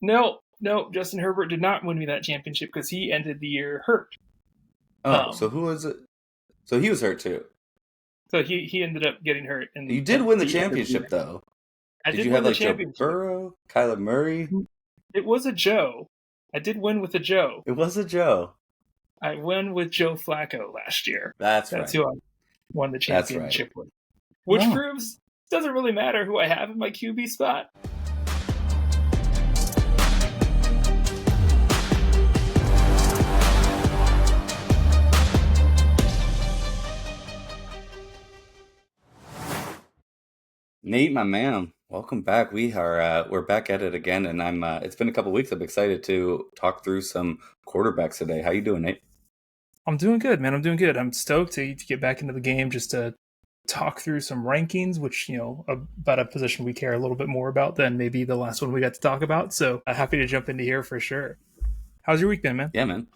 No. Justin Herbert did not win me that championship because he ended the year hurt. Oh, so who was it? So he was hurt too. So he ended up getting hurt. You did win the championship, though. I Did did you win have the like Joe championship. Burrow, Kyler Murray? It was a Joe. I did win with a Joe. It was a Joe. I won with Joe Flacco last year. That's That's right. who I won the championship with. Which Oh. proves it doesn't really matter who I have in my QB spot. Nate, my man, welcome back. We're back at it again, and it's been a couple weeks. I'm excited to talk through some quarterbacks today. How you doing, Nate? I'm doing good, man. I'm doing good. I'm stoked to get back into the game just to talk through some rankings, which, about a position we care a little bit more about than maybe the last one we got to talk about. So happy to jump into here for sure. How's your week been, man? Yeah, man.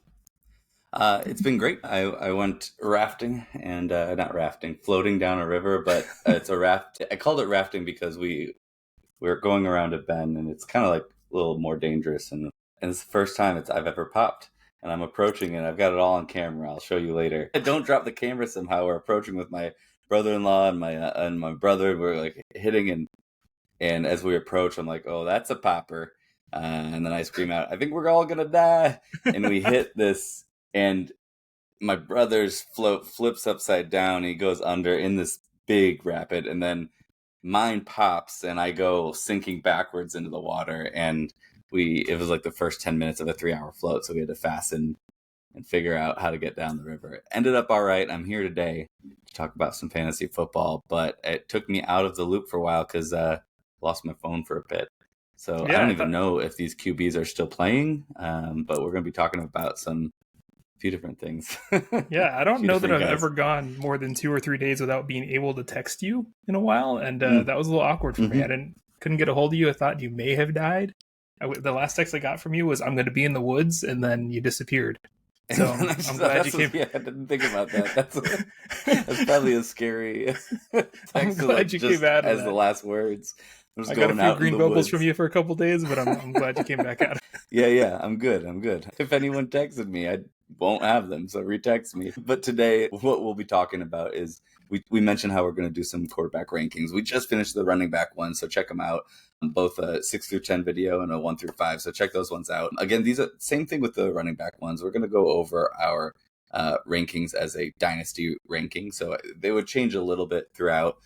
It's been great. I went rafting and not rafting, floating down a river, but it's a raft. I called it rafting because we're going around a bend and it's kind of like a little more dangerous. And it's the first time I've ever popped. And I'm approaching it. I've got it all on camera. I'll show you later. Don't drop the camera somehow. We're approaching with my brother-in-law and my brother. We're like hitting and as we approach, I'm like, oh, that's a popper. And then I scream out, I think we're all gonna die. And we hit this, and my brother's float flips upside down. He goes under in this big rapid, and then mine pops, and I go sinking backwards into the water. And it was like the first 10 minutes of a 3-hour float, so we had to fasten and figure out how to get down the river. It ended up all right. I'm here today to talk about some fantasy football, but it took me out of the loop for a while because I lost my phone for a bit. So yeah, I don't even know if these QBs are still playing, but we're going to be talking about a few different things. Yeah, I don't know that I've ever gone more than 2 or 3 days without being able to text you in a while, and that was a little awkward for me. I couldn't get a hold of you. I thought you may have died. The last text I got from you was, I'm going to be in the woods, and then you disappeared. So I'm glad you came. Yeah, I didn't think about that. That's probably a scary text. I'm glad you came out as the last words. I got a few green bubbles from you for a couple days, but I'm glad you came back out. Yeah, I'm good. If anyone texted me, I won't have them, so retext me. But today, what we'll be talking about is we mentioned how we're going to do some quarterback rankings. We just finished the running back one, so check them out. Both a 6 through 10 video and a 1 through 5. So check those ones out. Again, these are same thing with the running back ones. We're going to go over our rankings as a dynasty ranking. So they would change a little bit throughout,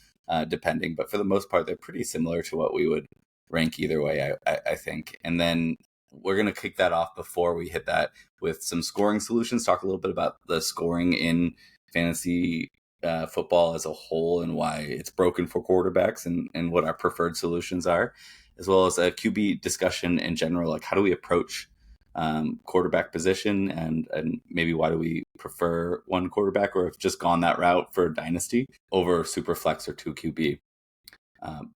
depending, but for the most part, they're pretty similar to what we would rank either way, I think. And then we're going to kick that off before we hit that with some scoring solutions, talk a little bit about the scoring in fantasy football as a whole and why it's broken for quarterbacks and what our preferred solutions are, as well as a QB discussion in general, like how do we approach quarterback position and maybe why do we prefer one quarterback or have just gone that route for dynasty over super flex or 2 QB.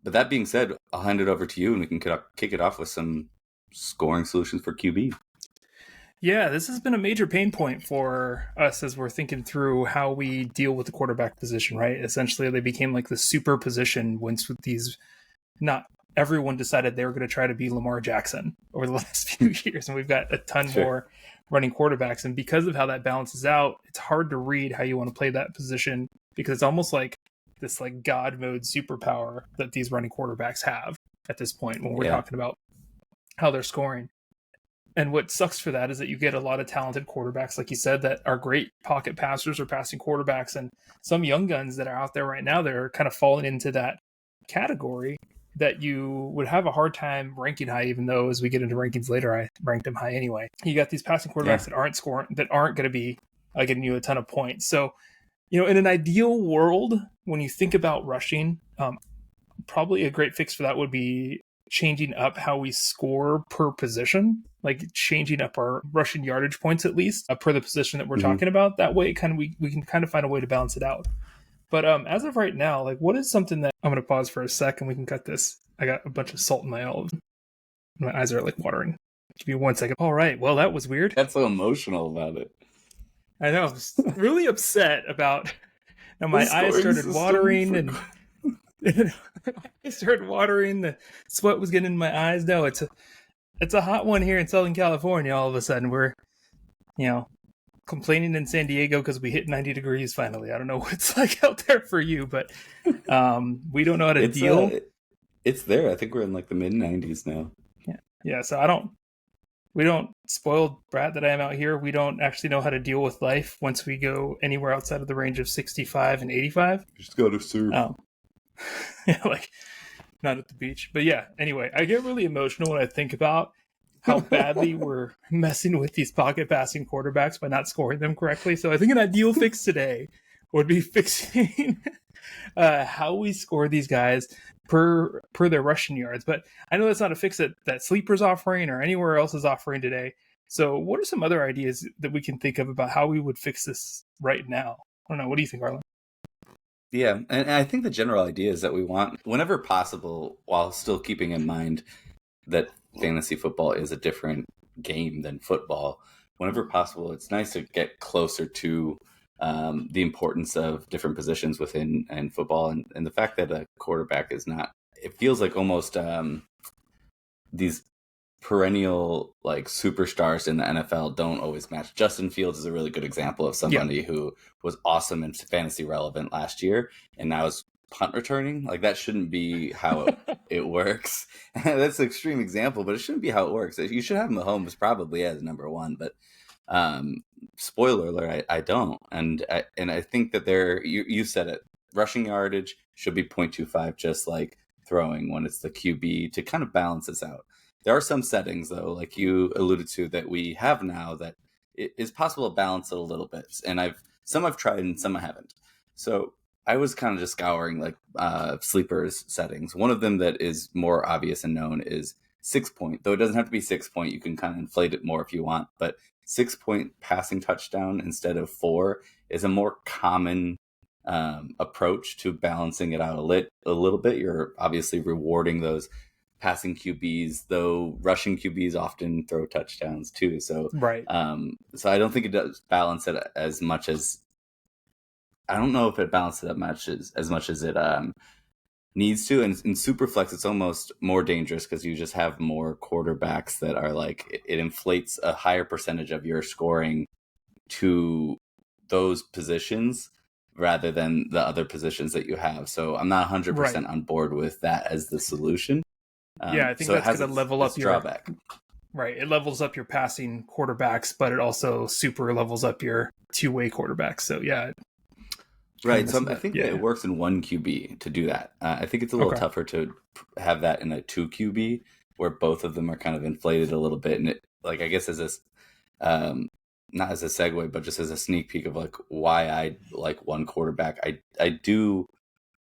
But that being said, I'll hand it over to you and we can kick it off with some scoring solutions for QB. Yeah, this has been a major pain point for us as we're thinking through how we deal with the quarterback position, right? Essentially, they became like the super position once with these, not everyone decided they were going to try to be Lamar Jackson over the last few years. And we've got a ton more running quarterbacks. And because of how that balances out, it's hard to read how you want to play that position because it's almost like this like God mode superpower that these running quarterbacks have at this point when we're talking about how they're scoring. And what sucks for that is that you get a lot of talented quarterbacks, like you said, that are great pocket passers or passing quarterbacks. And some young guns that are out there right now that are kind of falling into that category that you would have a hard time ranking high, even though as we get into rankings later, I ranked them high anyway. You got these passing quarterbacks that aren't scoring, that aren't going to be getting you a ton of points. So, in an ideal world, when you think about rushing, probably a great fix for that would be changing up how we score per position, like changing up our rushing yardage points at least per the position that we're talking about. That way, we can kind of find a way to balance it out. But as of right now, like what is something that I'm going to pause for a second? We can cut this. I got a bunch of salt in my olive. My eyes are like watering. Give me 1 second. All right. Well, that was weird. That's so emotional about it. I know. I was really upset about. Now my eyes started watering and. I started watering. The sweat was getting in my eyes. No, it's a hot one here in Southern California. All of a sudden, we're complaining in San Diego because we hit 90 degrees finally. I don't know what it's like out there for you, but we don't know how to deal. It's there. I think we're in like the mid 90s now. Yeah. So we don't, spoiled brat that I am out here, we don't actually know how to deal with life once we go anywhere outside of the range of 65 and 85. Just go to surf. Yeah, like not at the beach. But yeah, anyway, I get really emotional when I think about how badly we're messing with these pocket passing quarterbacks by not scoring them correctly. So I think an ideal fix today would be fixing how we score these guys per their rushing yards. But I know that's not a fix that Sleeper's offering or anywhere else is offering today. So what are some other ideas that we can think of about how we would fix this right now? I don't know. What do you think, Arlen? Yeah, and I think the general idea is that we want, whenever possible, while still keeping in mind that fantasy football is a different game than football, whenever possible, it's nice to get closer to the importance of different positions within football, and the fact that a quarterback is not, it feels like almost these perennial like superstars in the NFL don't always match. Justin Fields is a really good example of somebody who was awesome and fantasy relevant last year, and now is punt returning. Like, that shouldn't be how it works. That's an extreme example, but it shouldn't be how it works. You should have Mahomes probably as number one, but spoiler alert, I don't. And I think that you said it, rushing yardage should be 0.25, just like throwing when it's the QB, to kind of balance this out. There are some settings, though, like you alluded to, that we have now that it is possible to balance it a little bit. And some I've tried and some I haven't. So I was kind of just scouring like Sleeper's settings. One of them that is more obvious and known is 6-point, though it doesn't have to be 6-point. You can kind of inflate it more if you want, but 6-point passing touchdown instead of 4 is a more common approach to balancing it out a little bit. You're obviously rewarding those passing QBs, though rushing QBs often throw touchdowns too. So right. So I don't think it does balance it as much as, I don't know if it balances it as much as it needs to. And in Superflex, it's almost more dangerous because you just have more quarterbacks that are like, it inflates a higher percentage of your scoring to those positions rather than the other positions that you have. So I'm not 100% on board with that as the solution. I think so that's going to level up your drawback. Right. It levels up your passing quarterbacks, but it also super levels up your two-way quarterbacks. So yeah. Right. So I think that it works in one QB to do that. I think it's a little tougher to have that in a 2 QB where both of them are kind of inflated a little bit. And it, like, I guess as this, not as a segue, but just as a sneak peek of like why I like one quarterback. I do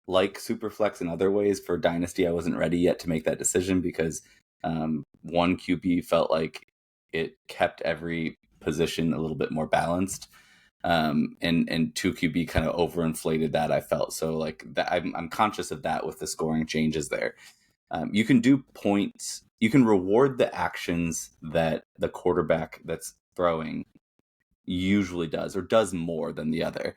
like Superflex in other ways. For Dynasty, I wasn't ready yet to make that decision because one QB felt like it kept every position a little bit more balanced. And 2 QB kind of overinflated that, I felt. So like that, I'm conscious of that with the scoring changes there. You can do points. You can reward the actions that the quarterback that's throwing usually does, or does more than the other.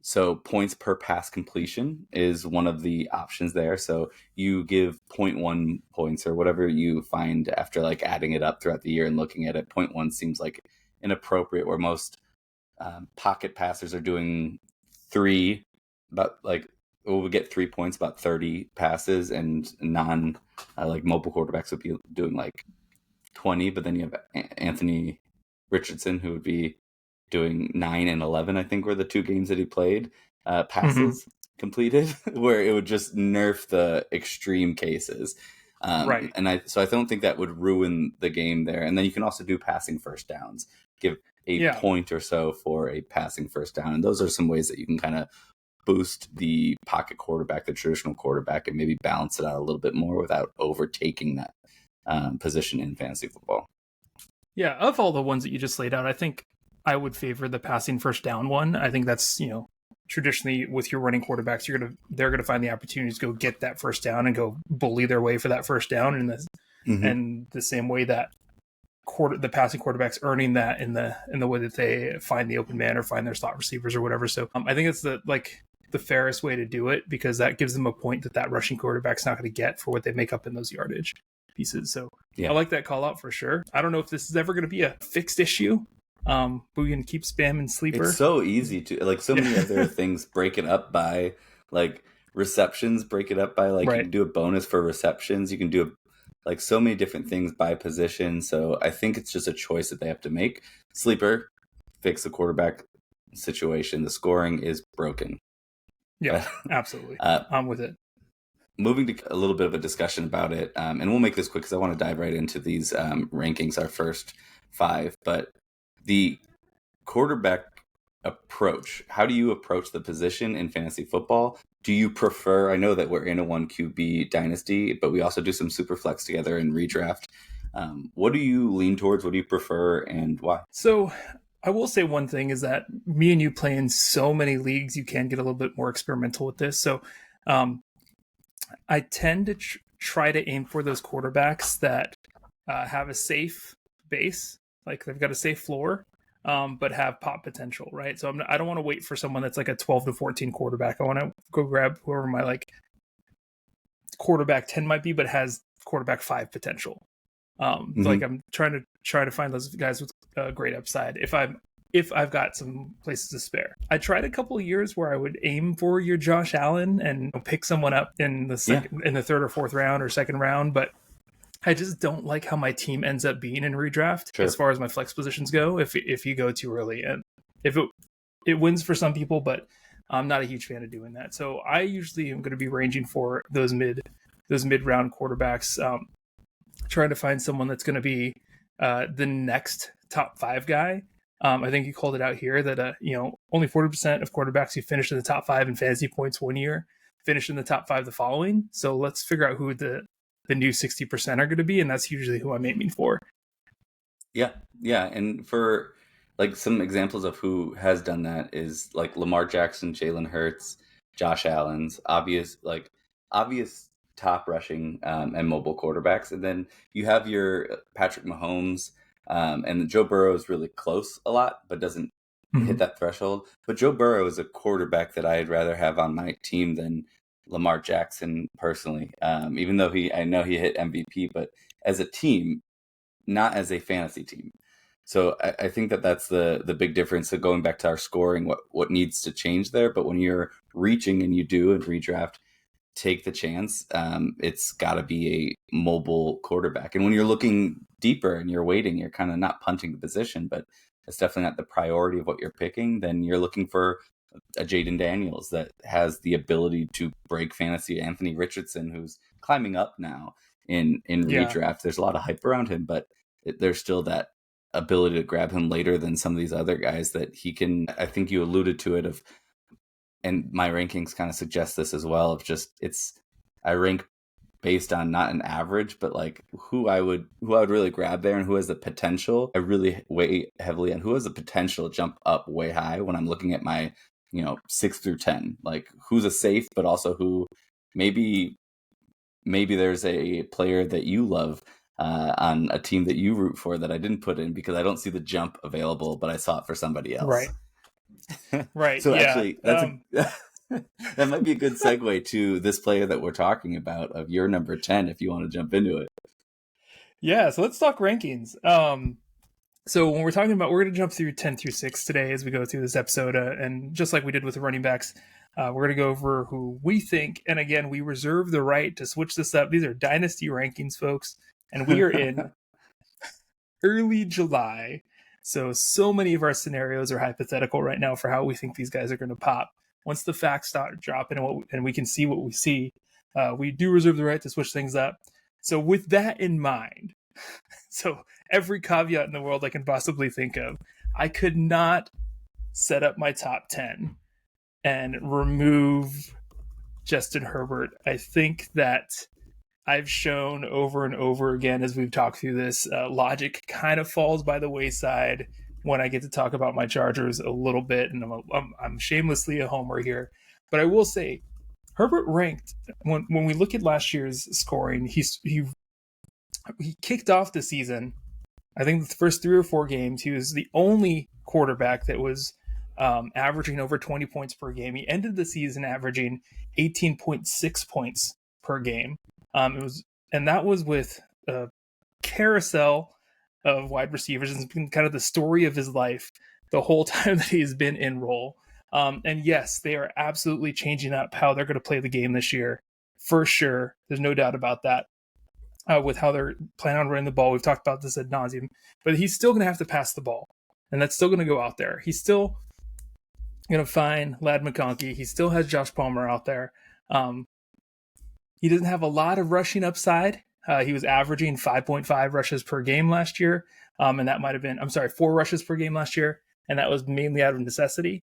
So points per pass completion is one of the options there. So you give 0.1 points or whatever you find after like adding it up throughout the year and looking at it. 0.1 seems like inappropriate, where most pocket passers are doing 3, about like we'll get 3 points about 30 passes, and non like mobile quarterbacks would be doing like 20. But then you have Anthony Richardson, who would be doing 9 and 11, I think were the 2 games that he played, passes completed, where it would just nerf the extreme cases. Right. And so I don't think that would ruin the game there. And then you can also do passing first downs, give a point or so for a passing first down. And those are some ways that you can kind of boost the pocket quarterback, the traditional quarterback, and maybe balance it out a little bit more without overtaking that position in fantasy football. Yeah, of all the ones that you just laid out, I think I would favor the passing first down one. I think that's, traditionally with your running quarterbacks, they're gonna find the opportunities to go get that first down and go bully their way for that first down, and the same way that the passing quarterbacks earning that in the way that they find the open man or find their slot receivers or whatever. So I think it's the fairest way to do it, because that gives them a point that rushing quarterback's not going to get for what they make up in those yardage. pieces. So Yeah. I like that call out for sure. I don't know if this is ever going to be a fixed issue. But we can keep spamming sleeper. It's so easy to, like, so many other things break it up by, like, receptions, break it up by, like, Right. you can do a bonus for receptions. You can do, like, so many different things by position. So I think it's just a choice that they have to make. Sleeper, fix the quarterback situation. The scoring is broken. Yeah, absolutely. I'm with it. Moving to a little bit of a discussion about it, and we'll make this quick because I want to dive right into these rankings, our first 5. But the quarterback approach, how do you approach the position in fantasy football? Do you prefer, I know that we're in a 1 QB dynasty, but we also do some super flex together in redraft. What do you lean towards? What do you prefer, and why? So I will say one thing is that me and you play in so many leagues, you can get a little bit more experimental with this. So I tend to try to aim for those quarterbacks that have a safe base, like they've got a safe floor, but have pop potential, right? So I don't want to wait for someone that's like a 12 to 14 quarterback. I want to go grab whoever my like quarterback 10 might be, but has quarterback 5 potential. Like I'm trying to find those guys with great upside. If I've got some places to spare. I tried a couple of years where I would aim for your Josh Allen and pick someone up in the in the 3rd or 4th round or 2nd round, but I just don't like how my team ends up being in redraft as far as my flex positions go. If you go too early, and if it wins for some people, but I'm not a huge fan of doing that. So I usually am going to be ranging for those mid round quarterbacks, trying to find someone that's going to be the next top 5 guy. I think you called it out here that only 40% of quarterbacks who finish in the top 5 in fantasy points one year finish in the top 5 the following. So let's figure out who the new 60% are going to be, and that's usually who I'm aiming for. Yeah, and for like some examples of who has done that is like Lamar Jackson, Jalen Hurts, Josh Allen's obvious top rushing and mobile quarterbacks, and then you have your Patrick Mahomes, and Joe Burrow is really close a lot, but doesn't hit that threshold. But Joe Burrow is a quarterback that I'd rather have on my team than Lamar Jackson personally, even though I know he hit MVP, but as a team, not as a fantasy team. So I think that's the big difference. So going back to our scoring, what needs to change there. But when you're reaching, and you do in redraft, take the chance. It's got to be a mobile quarterback. And when you're looking deeper and you're waiting, you're kind of not punting the position, but it's definitely not the priority of what you're picking. Then you're looking for a Jayden Daniels that has the ability to break fantasy. Anthony Richardson, who's climbing up now in redraft. There's a lot of hype around him, but there's still that ability to grab him later than some of these other guys that he can. I think you alluded to it and my rankings kind of suggest this as well, of just I rank based on not an average, but like who I would really grab there and who has the potential. I really weigh heavily on who has the potential to jump up way high when I'm looking at my 6 through 10, like who's a safe, but also who maybe there's a player that you love on a team that you root for that I didn't put in because I don't see the jump available, but I saw it for somebody else. Right. So yeah. actually, that might be a good segue to this player that we're talking about, of your number 10, if you want to jump into it. Yeah. So let's talk rankings. So when we're talking about, we're going to jump through 10 through 6 today as we go through this episode. And just like we did with the running backs, we're going to go over who we think. And again, we reserve the right to switch this up. These are dynasty rankings, folks. And we are in early July. So many of our scenarios are hypothetical right now for how we think these guys are going to pop. Once the facts start dropping and we can see what we see, we do reserve the right to switch things up. So with that in mind, so every caveat in the world I can possibly think of, I could not set up my top 10 and remove Justin Herbert. I think that I've shown over and over again as we've talked through this, logic kind of falls by the wayside when I get to talk about my Chargers a little bit, and I'm shamelessly a homer here. But I will say, Herbert ranked, when we look at last year's scoring, he kicked off the season, I think the first 3 or 4 games, he was the only quarterback that was averaging over 20 points per game. He ended the season averaging 18.6 points per game. That was with a carousel of wide receivers. It's been kind of the story of his life the whole time that he's been in role. And yes, they are absolutely changing up how they're going to play the game this year, for sure. There's no doubt about that. With how they're planning on running the ball, we've talked about this ad nauseum, but he's still going to have to pass the ball, and that's still going to go out there. He's still going to find Ladd McConkey. He still has Josh Palmer out there. He doesn't have a lot of rushing upside. He was averaging 5.5 rushes per game last year, and that might have been 4 rushes per game last year, and that was mainly out of necessity.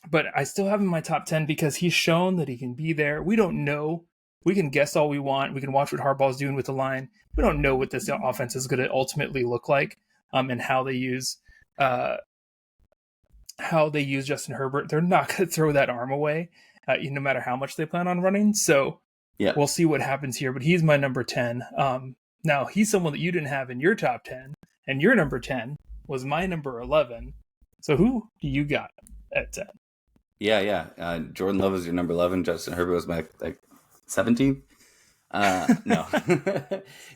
But I still have him in my top 10 because he's shown that he can be there. We don't know. We can guess all we want. We can watch what Harbaugh's doing with the line. We don't know what this offense is going to ultimately look like, and how they use Justin Herbert. They're not going to throw that arm away, no matter how much they plan on running. So yeah, we'll see what happens here. But he's my number 10. Now, he's someone that you didn't have in your top 10, and your number 10 was my number 11. So who do you got at 10? Yeah. Jordan Love is your number 11. Justin Herbert was my 17th. No,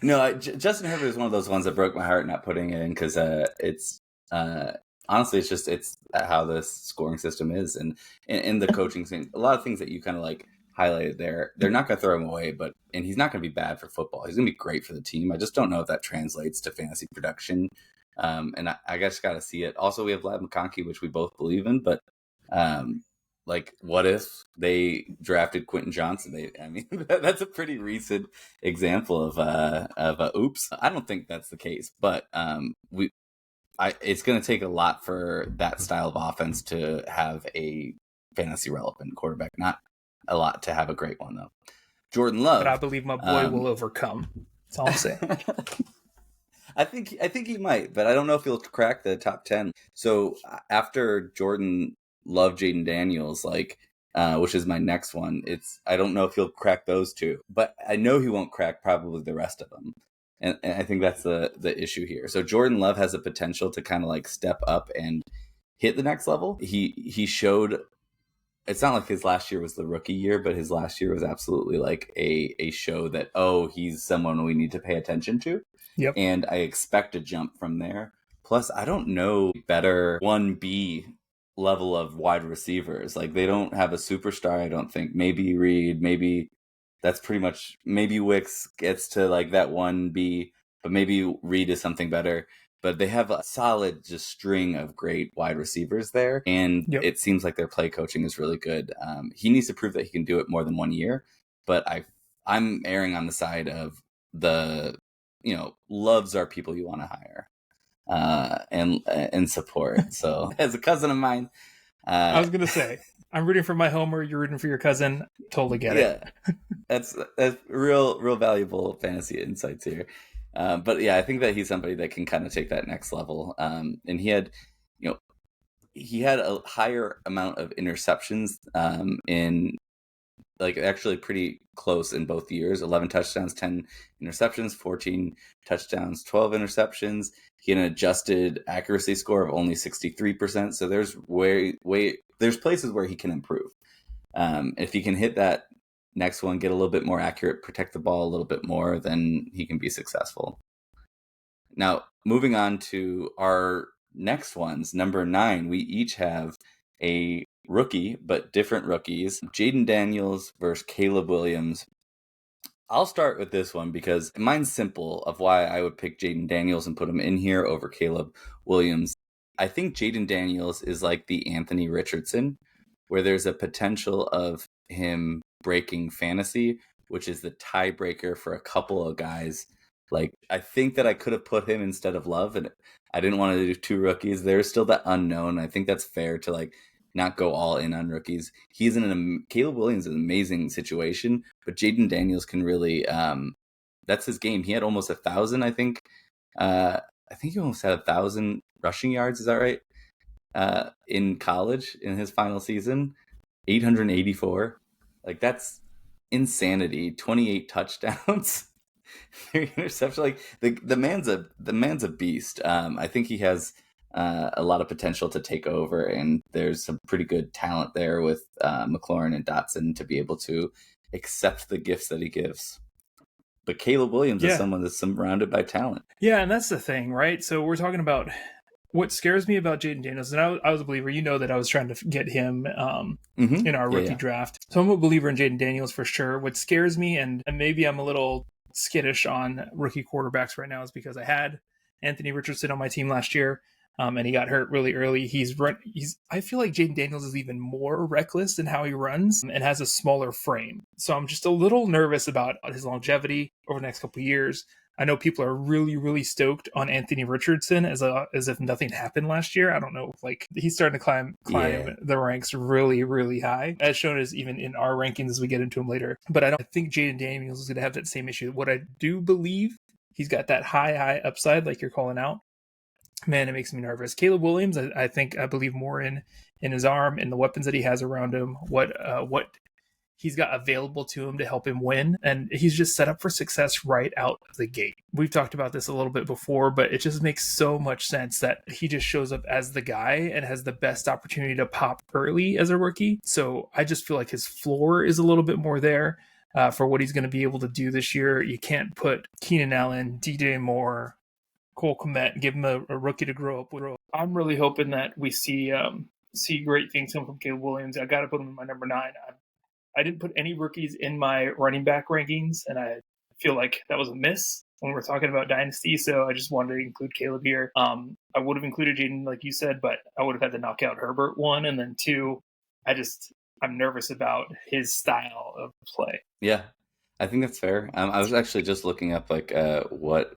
no. Justin Herbert is one of those ones that broke my heart not putting it in because it's honestly it's how the scoring system is and the coaching thing. A lot of things that you kind of highlighted there. They're not going to throw him away, and he's not going to be bad for football. He's going to be great for the team. I just don't know if that translates to fantasy production. And I just got to see it. Also, we have Ladd McConkey, which we both believe in, but what if they drafted Quentin Johnson? That's a pretty recent example of oops. I don't think that's the case, but it's going to take a lot for that style of offense to have a fantasy relevant quarterback. Not a lot to have a great one though. Jordan Love, but I believe my boy will overcome. That's all I'm saying. I think he might, but I don't know if he'll crack the top 10. So after Jordan Love, Jayden Daniels, which is my next one. I don't know if he'll crack those two, but I know he won't crack probably the rest of them. And I think that's the issue here. So Jordan Love has the potential to kind of step up and hit the next level. He showed, it's not like his last year was the rookie year, but his last year was absolutely a show that, he's someone we need to pay attention to. Yep. And I expect a jump from there. Plus, I don't know better 1B level of wide receivers. They don't have a superstar, I don't think. Maybe Reed, maybe that's pretty much, maybe Wicks gets to that 1B, but maybe Reed is something better. But they have a solid just string of great wide receivers there, and It seems like their play coaching is really good. He needs to prove that he can do it more than 1 year, but I'm erring on the side of the loves are people you want to hire and support. So as a cousin of mine, I was gonna say I'm rooting for my homer. You're rooting for your cousin. Totally get it. That's real valuable fantasy insights here. But yeah, I think that he's somebody that can kind of take that next level. And he had a higher amount of interceptions in actually pretty close in both years. 11 touchdowns, 10 interceptions, 14 touchdowns, 12 interceptions. He had an adjusted accuracy score of only 63%. So there's there's places where he can improve. If he can hit that next one, get a little bit more accurate, protect the ball a little bit more, then he can be successful. Now, moving on to our next ones, number 9, we each have a rookie, but different rookies. Jayden Daniels versus Caleb Williams. I'll start with this one because mine's simple of why I would pick Jayden Daniels and put him in here over Caleb Williams. I think Jayden Daniels is like the Anthony Richardson, where there's a potential of him breaking fantasy, which is the tiebreaker for a couple of guys. I think that I could have put him instead of Love, and I didn't want to do 2 rookies. There's still that unknown. I think that's fair to not go all in on rookies. He's Caleb Williams is an amazing situation, but Jayden Daniels can really that's his game. He had almost 1,000, I think. I think he almost had 1,000 rushing yards. Is that right? In college, in his final season, 884. That's insanity. 28 touchdowns, 3 interceptions. The man's a beast. I think he has a lot of potential to take over, and there's some pretty good talent there with McLaurin and Dotson to be able to accept the gifts that he gives. But Caleb Williams is Yeah. someone that's surrounded by talent. Yeah, and that's the thing, right? So we're talking about what scares me about Jayden Daniels, and I was a believer. You know that I was trying to get him in our rookie draft. So I'm a believer in Jayden Daniels for sure. What scares me, and maybe I'm a little skittish on rookie quarterbacks right now, is because I had Anthony Richardson on my team last year, and he got hurt really early. I feel like Jayden Daniels is even more reckless in how he runs and has a smaller frame. So I'm just a little nervous about his longevity over the next couple of years. I know people are really, really stoked on Anthony Richardson as if nothing happened last year. I don't know, like he's starting to climb the ranks really, really high, as shown as even in our rankings as we get into him later. But I think Jayden Daniels is going to have that same issue. What I do believe, he's got that high upside, like you're calling out. Man, it makes me nervous. Caleb Williams, I believe more in his arm and the weapons that he has around him. What he's got available to him to help him win, and he's just set up for success right out of the gate. We've talked about this a little bit before, but it just makes so much sense that he just shows up as the guy and has the best opportunity to pop early as a rookie. So I just feel like his floor is a little bit more there for what he's going to be able to do this year. You can't put Keenan Allen, DJ Moore, Cole Kmet, give him a rookie to grow up with. I'm really hoping that we see great things come from Caleb Williams. I got to put him in my number 9. I didn't put any rookies in my running back rankings, and I feel like that was a miss when we're talking about Dynasty, so I just wanted to include Caleb here. I would have included Jayden, like you said, but I would have had to knock out Herbert, 1, and then 2, I'm nervous about his style of play. Yeah, I think that's fair. I was actually just looking up what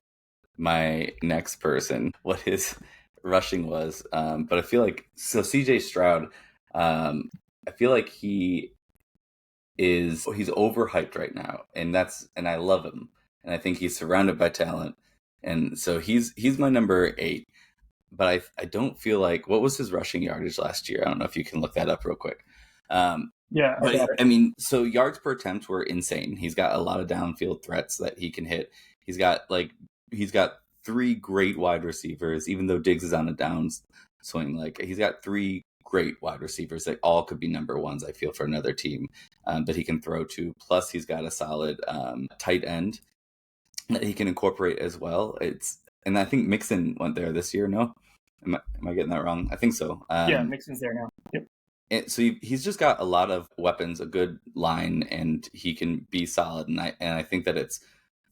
my next person, what his rushing was, but I feel like CJ Stroud, I feel like he's overhyped right now, and I love him, and I think he's surrounded by talent, and so he's my number 8. But I don't feel like, what was his rushing yardage last year? I don't know if you can look that up real quick. Yeah, but I mean, so yards per attempt were insane. He's got a lot of downfield threats that he can hit. He's got 3 great wide receivers, even though Diggs is on a down swing. Like, he's got 3 great wide receivers that all could be number 1s, I feel, for another team that he can throw to. Plus, he's got a solid tight end that he can incorporate as well. And I think Mixon went there this year. No, am I getting that wrong? I think so. Yeah, Mixon's there now. Yep. And so he's just got a lot of weapons, a good line, and he can be solid. And I think that it's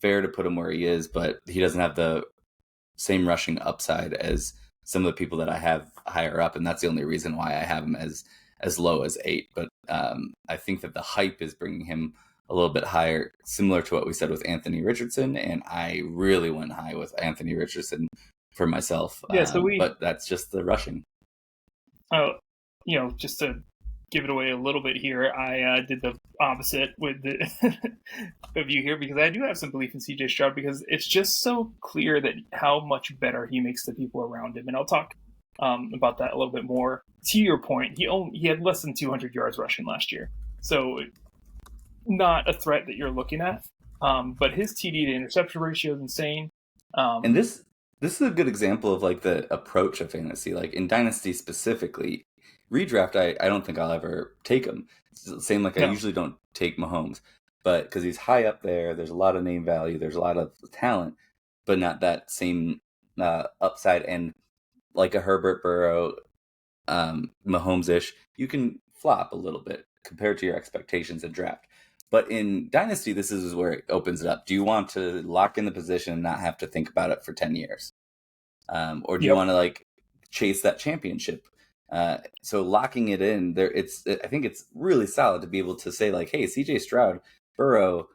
fair to put him where he is, but he doesn't have the same rushing upside as some of the people that I have higher up, and that's the only reason why I have him as low as 8. But I think that the hype is bringing him a little bit higher, similar to what we said with Anthony Richardson, and I really went high with Anthony Richardson for myself. Yeah, but that's just the rushing. Oh, just to give it away a little bit here, I did the opposite with the of you here, because I do have some belief in CJ Stroud, because it's just so clear that how much better he makes the people around him, and I'll talk about that a little bit more. To your point, he had less than 200 yards rushing last year, so not a threat that you're looking at. But his TD to interception ratio is insane. And this is a good example of like the approach of fantasy, like in Dynasty specifically. Redraft, I don't think I'll ever take him. It's the same, like, no. I usually don't take Mahomes, but because he's high up there, there's a lot of name value, there's a lot of talent, but not that same upside. And like a Herbert, Burrow, Mahomes-ish, you can flop a little bit compared to your expectations in draft. But in Dynasty, this is where it opens it up. Do you want to lock in the position and not have to think about it for 10 years? Or do you want to like chase that championship? So locking it in there, I think it's really solid to be able to say like, hey, CJ Stroud, Burrow,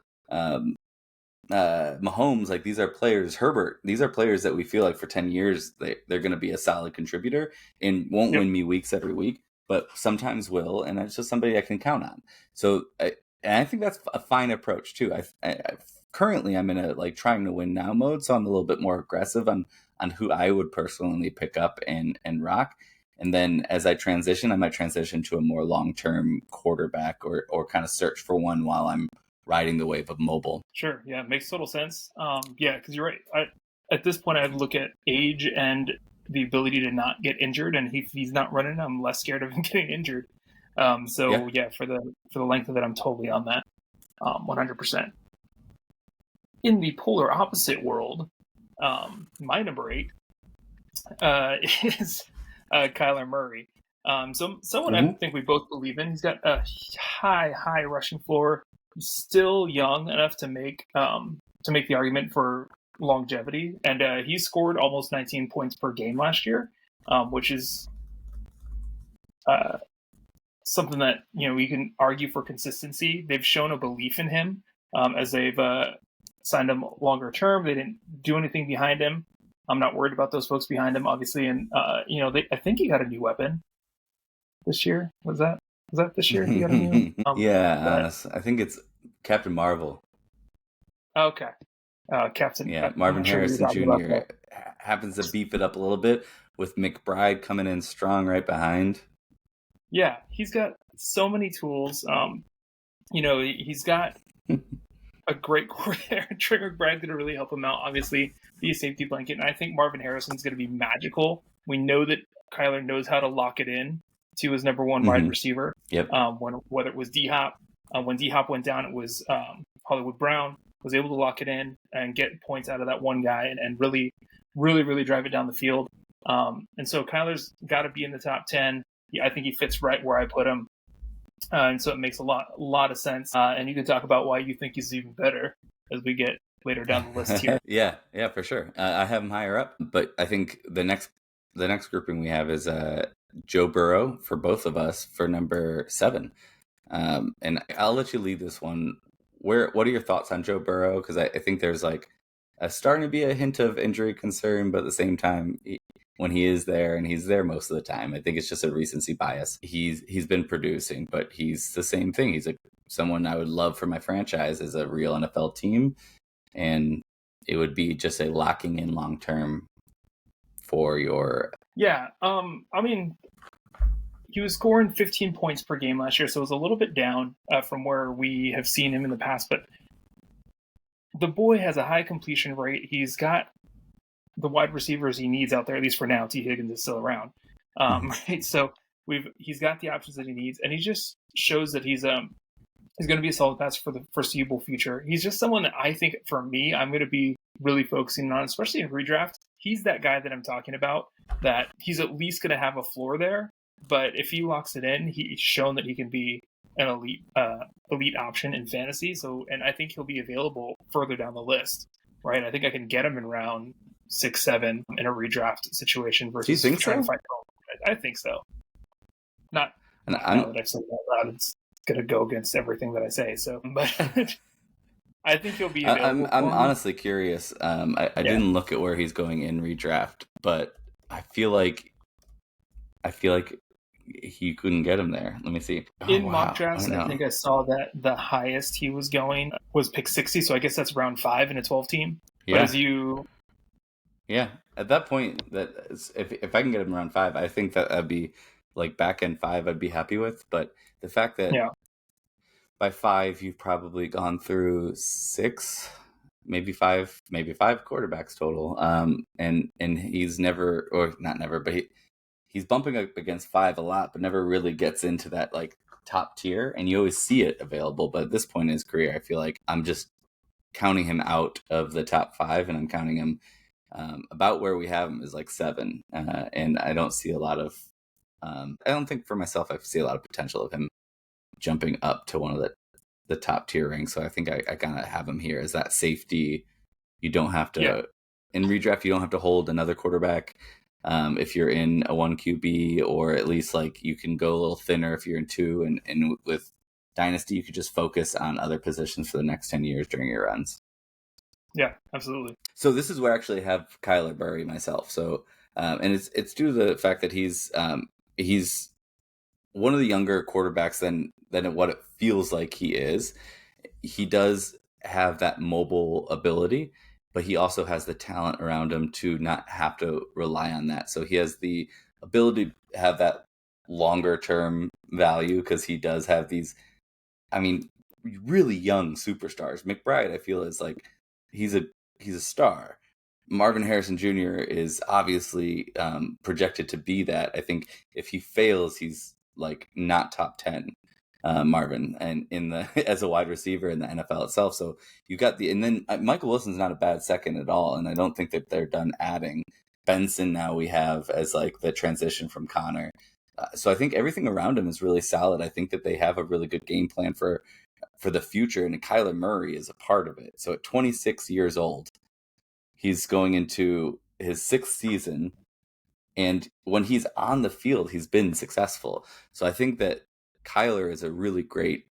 Mahomes, like these are players, Herbert, these are players that we feel like for 10 years, they're going to be a solid contributor and won't win me weeks every week, but sometimes will. And it's just somebody I can count on. So I think that's a fine approach too. Currently I'm in a like trying to win now mode. So I'm a little bit more aggressive on who I would personally pick up and rock. And then as I transition, I might transition to a more long-term quarterback or kind of search for one while I'm riding the wave of mobile. Sure. Yeah. Makes total sense. Yeah. Cause you're right. At this point I have to look at age and the ability to not get injured. And if he's not running, I'm less scared of him getting injured. For the length of it, I'm totally on that. 100%. In the polar opposite world, my number 8 is Kyler Murray. Someone I think we both believe in. He's got a high rushing floor. He's still young enough to make the argument for longevity, and he scored almost 19 points per game last year, which is something that we can argue for consistency. They've shown a belief in him as they've signed him longer term. They didn't do anything behind him. I'm not worried about those folks behind him, obviously, and I think he got a new weapon this year. Was that this year? He got a new. I think it's Captain Marvel. Okay, Captain. Yeah, Marvin Harrison Jr. happens to beef it up a little bit with McBride coming in strong right behind. Yeah, he's got so many tools. He's got a great core there. Trey McBride's going to really help him out, obviously, be a safety blanket. And I think Marvin Harrison's going to be magical. We know that Kyler knows how to lock it in to his number one wide receiver. Yep. Whether it was D-Hop. When D-Hop went down, it was Hollywood Brown was able to lock it in and get points out of that one guy and really, really, really drive it down the field. And so Kyler's got to be in the top 10. Yeah, I think he fits right where I put him. And so it makes a lot of sense. And you can talk about why you think he's even better as we get later down the list here. yeah, for sure. I have him higher up, but I think the next grouping we have is Joe Burrow for both of us for number 7. And I'll let you lead this one. What are your thoughts on Joe Burrow? Because I think there's like starting to be a hint of injury concern, but at the same time, when he is there, and he's there most of the time, I think it's just a recency bias. He's been producing, but he's the same thing. He's someone I would love for my franchise as a real NFL team, and it would be just a locking in long term for your. Yeah, I mean, he was scoring 15 points per game last year, so it was a little bit down from where we have seen him in the past. But the boy has a high completion rate. He's got the wide receivers he needs out there, at least for now. T. Higgins is still around, right? So he's got the options that he needs, and he just shows that he's going to be a solid passer for the foreseeable future. He's just someone that I think, for me, I'm going to be really focusing on, especially in redraft. He's that guy that I'm talking about, that he's at least going to have a floor there. But if he locks it in, he's shown that he can be an elite option in fantasy. So, and I think he'll be available further down the list, right? I think I can get him in round 6, 7 in a redraft situation versus trying to find home. I think so. Now that I've said that loud, it's going to go against everything that I say. So, but I think he'll be available. I'm honestly curious. I didn't look at where he's going in redraft, but I feel like he couldn't get him there. Let me see. Mock drafts, I think I saw that the highest he was going was pick 60. So I guess that's round 5 in a 12 team. Yeah. But yeah, at that point, if I can get him around 5, I think that'd be like back end 5. I'd be happy with. But the fact that by 5 you've probably gone through 6, maybe 5 quarterbacks total. And he's never, or not never, but he's bumping up against 5 a lot, but never really gets into that like top tier. And you always see it available. But at this point in his career, I feel like I'm just counting him out of the top 5, and I'm counting him about where we have him is like 7. And I don't see a lot of, I don't think for myself, I see a lot of potential of him jumping up to one of the top tier ranks. So I think I kind of have him here as that safety. You don't have to, in redraft, you don't have to hold another quarterback. If you're in a 1 QB, or at least like you can go a little thinner if you're in 2, and with Dynasty, you could just focus on other positions for the next 10 years during your runs. Yeah, absolutely. So this is where I actually have Kyler Murray myself. So, and it's due to the fact that he's one of the younger quarterbacks than what it feels like he is. He does have that mobile ability, but he also has the talent around him to not have to rely on that. So he has the ability to have that longer term value, because he does have these, I mean, really young superstars. McBride, I feel, is like he's a star. Marvin Harrison Jr. is obviously projected to be that. I think if he fails, he's like not top 10. Marvin, and in the as a wide receiver in the NFL itself. So you got and then Michael Wilson's not a bad second at all, and I don't think that they're done adding. Benson now we have as like the transition from Connor. So I think everything around him is really solid. I think that they have a really good game plan for the future, and Kyler Murray is a part of it. So at 26 years old, he's going into his 6th season, and when he's on the field, he's been successful. So I think that Kyler is a really great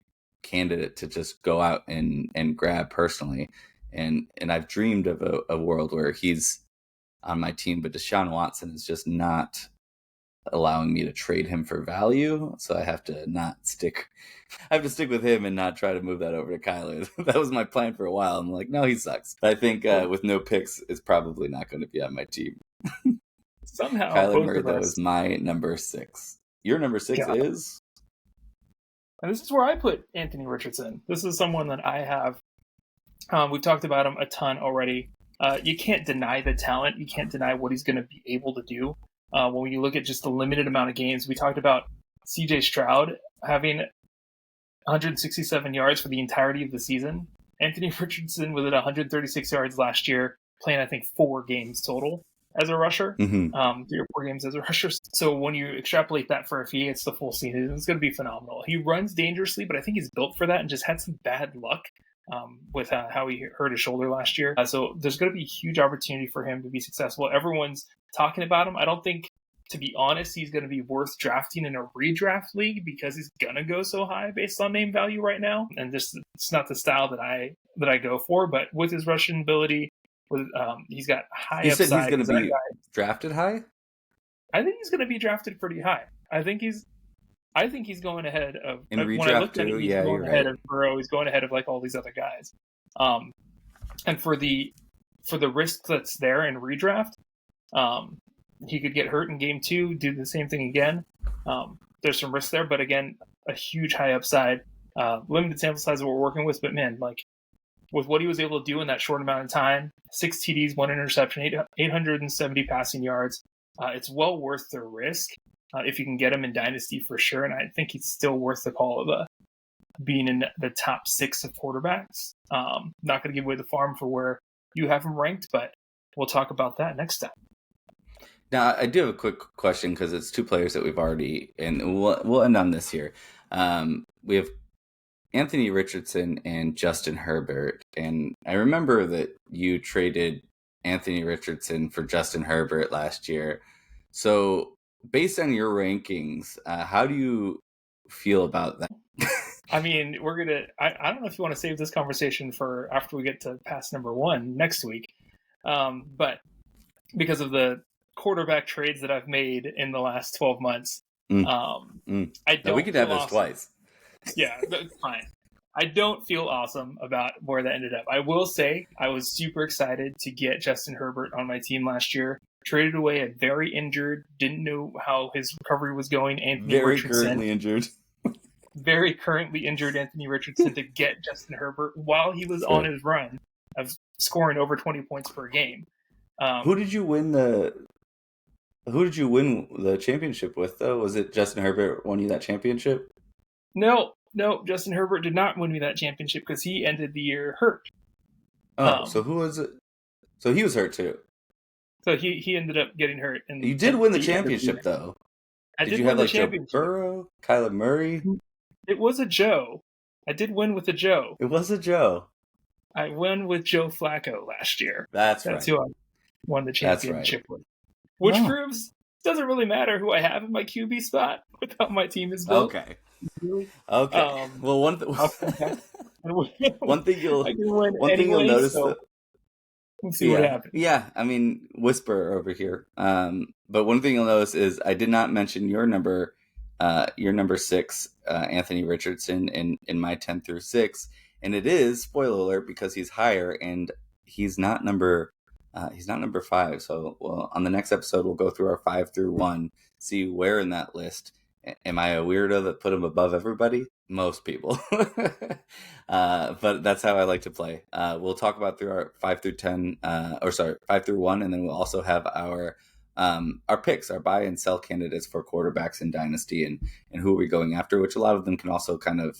candidate to just go out and grab personally. And I've dreamed of a world where he's on my team, but Deshaun Watson is just not allowing me to trade him for value. So I have to stick with him and not try to move that over to Kyler. That was my plan for a while. I'm like, no, he sucks. But I think with no picks, it's probably not going to be on my team. Somehow, Kyler Murray, though, is my number 6. Your number 6 is? And this is where I put Anthony Richardson. This is someone that I have. We've talked about him a ton already. You can't deny the talent. You can't deny what he's going to be able to do. When you look at just the limited amount of games, we talked about CJ Stroud having 167 yards for the entirety of the season. Anthony Richardson was at 136 yards last year, playing, I think, 4 games total as a rusher, 3 or 4 games as a rusher. So when you extrapolate that for if he gets the full season, it's going to be phenomenal. He runs dangerously, but I think he's built for that and just had some bad luck with how he hurt his shoulder last year. So there's going to be a huge opportunity for him to be successful. Everyone's talking about him. I don't think, to be honest, he's going to be worth drafting in a redraft league because he's going to go so high based on name value right now. And just it's not the style that I go for. But with his rushing ability, he's got high upside. You said he's going to be drafted high? I think he's going to be drafted pretty high. I think he's going ahead of in a redraft when I looked at it, he's going ahead of Burrow. He's going ahead of like all these other guys. And for the risk that's there in redraft, he could get hurt in game 2, do the same thing again. There's some risk there, but again, a huge high upside. Limited sample size that we're working with, but man, like with what he was able to do in that short amount of time, 6 TDs, 1 interception, 870 passing yards. It's well worth the risk if you can get him in Dynasty for sure. And I think he's still worth the call of being in the top 6 of quarterbacks. Not going to give away the farm for where you have him ranked, but we'll talk about that next time. Now, I do have a quick question because it's 2 players that we've already, and we'll end on this here. We have Anthony Richardson and Justin Herbert, and I remember that you traded Anthony Richardson for Justin Herbert last year. So, based on your rankings, how do you feel about that? I mean, I don't know if you want to save this conversation for after we get to pass number 1 next week, but because of the quarterback trades that I've made in the last 12 months, I don't. No, we could have this twice. Yeah, that's fine. I don't feel awesome about where that ended up. I will say I was super excited to get Justin Herbert on my team last year. Traded away a very injured, didn't know how his recovery was going. Anthony Richardson, currently injured. Very currently injured Anthony Richardson to get Justin Herbert while he was on his run of scoring over 20 points per game. Who did you win the championship with, though? Was it Justin Herbert won you that championship? No, Justin Herbert did not win me that championship because he ended the year hurt. Oh, so who was it? So he was hurt too. So he ended up getting hurt. You did win the championship, though. Did you have like Joe Burrow, Kyler Murray? It was a Joe. I did win with a Joe. It was a Joe. I won with Joe Flacco last year. That's right. Who I won the championship with. Which proves it doesn't really matter who I have in my QB spot with how my team is built. Okay. Well, one thing you'll notice. So we'll see what happens. Yeah, I mean, whisper over here. But one thing you'll notice is I did not mention your number 6, Anthony Richardson, in my 10 through 6, and it is, spoiler alert, because he's higher and he's not number 5. So, well, on the next episode, we'll go through our 5 through 1, see where in that list. Am I a weirdo that put him above everybody? Most people. But that's how I like to play. We'll talk about through our 5 through 10, 5 through 1, and then we'll also have our our picks, our buy and sell candidates for quarterbacks in Dynasty, and who are we going after, which a lot of them can also kind of,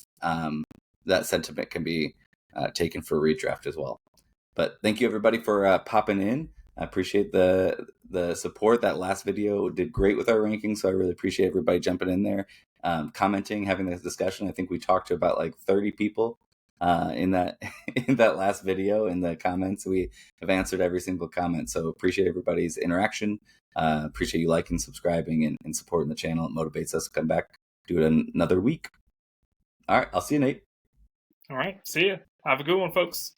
that sentiment can be taken for redraft as well. But thank you everybody for popping in. I appreciate the support. That last video did great with our rankings, so I really appreciate everybody jumping in there, commenting, having this discussion. I think we talked to about like 30 people in that in that last video in the comments. We have answered every single comment, so appreciate everybody's interaction. Appreciate you liking, subscribing, and supporting the channel. It motivates us to come back, do it another week. All right, I'll see you, Nate. All right, see you. Have a good one, folks.